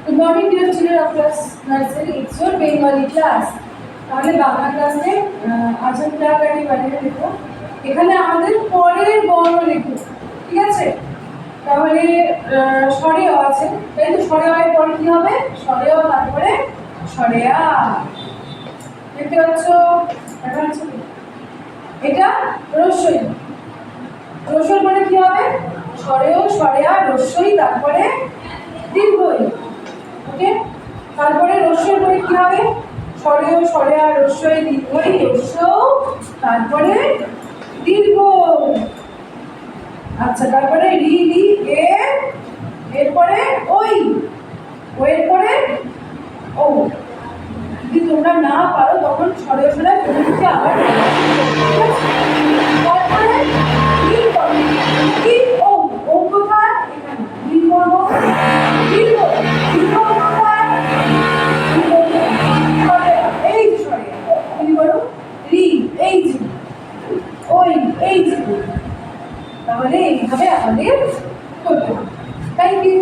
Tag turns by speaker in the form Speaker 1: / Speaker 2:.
Speaker 1: Good morning, dear children of class nursery. It's your Bengali class. তাহলে বাংলা ক্লাসে আজ আমরা গাড়ি বানিয়ে দেব। এখানে আমাদের পরের বর্ণ লিখব, ঠিক আছে? তাহলে স্বরেয় আছে, তাই তো স্বরেয় এর পরে কি হবে? স্বরেয়, তারপরে স্বরেয়া। দেখতে পাচ্ছ? এটা রস্বই। রস্বইর পরে কি হবে? স্বরেয়, স্বরেয়া, রস্বই, তারপরে দীর্ঘই। ওকে, তারপরে রস্যের পরে কি হবে? স্বরেয়, স্বরেয়া, রস্যই, দীর্ঘই, রস্য, তারপরে দীর্ঘ। আচ্ছা, তারপরে রি রি এ, এরপরে ওই, ওর পরে ও। যদি তোমরা না পারো তখন স্বরেয় স্বরেয়া পরিণতি আবার তারপরে রি করো, রি ও, ও কোথায়? এখানে রি করবো, দীর্ঘ, দীর্ঘ কোথায়? এই যে স্বরেয়া, কি করো? রি, এই যে ওই, এই যে। তাহলে এইভাবে আমাদের করতে হবে। Thank you.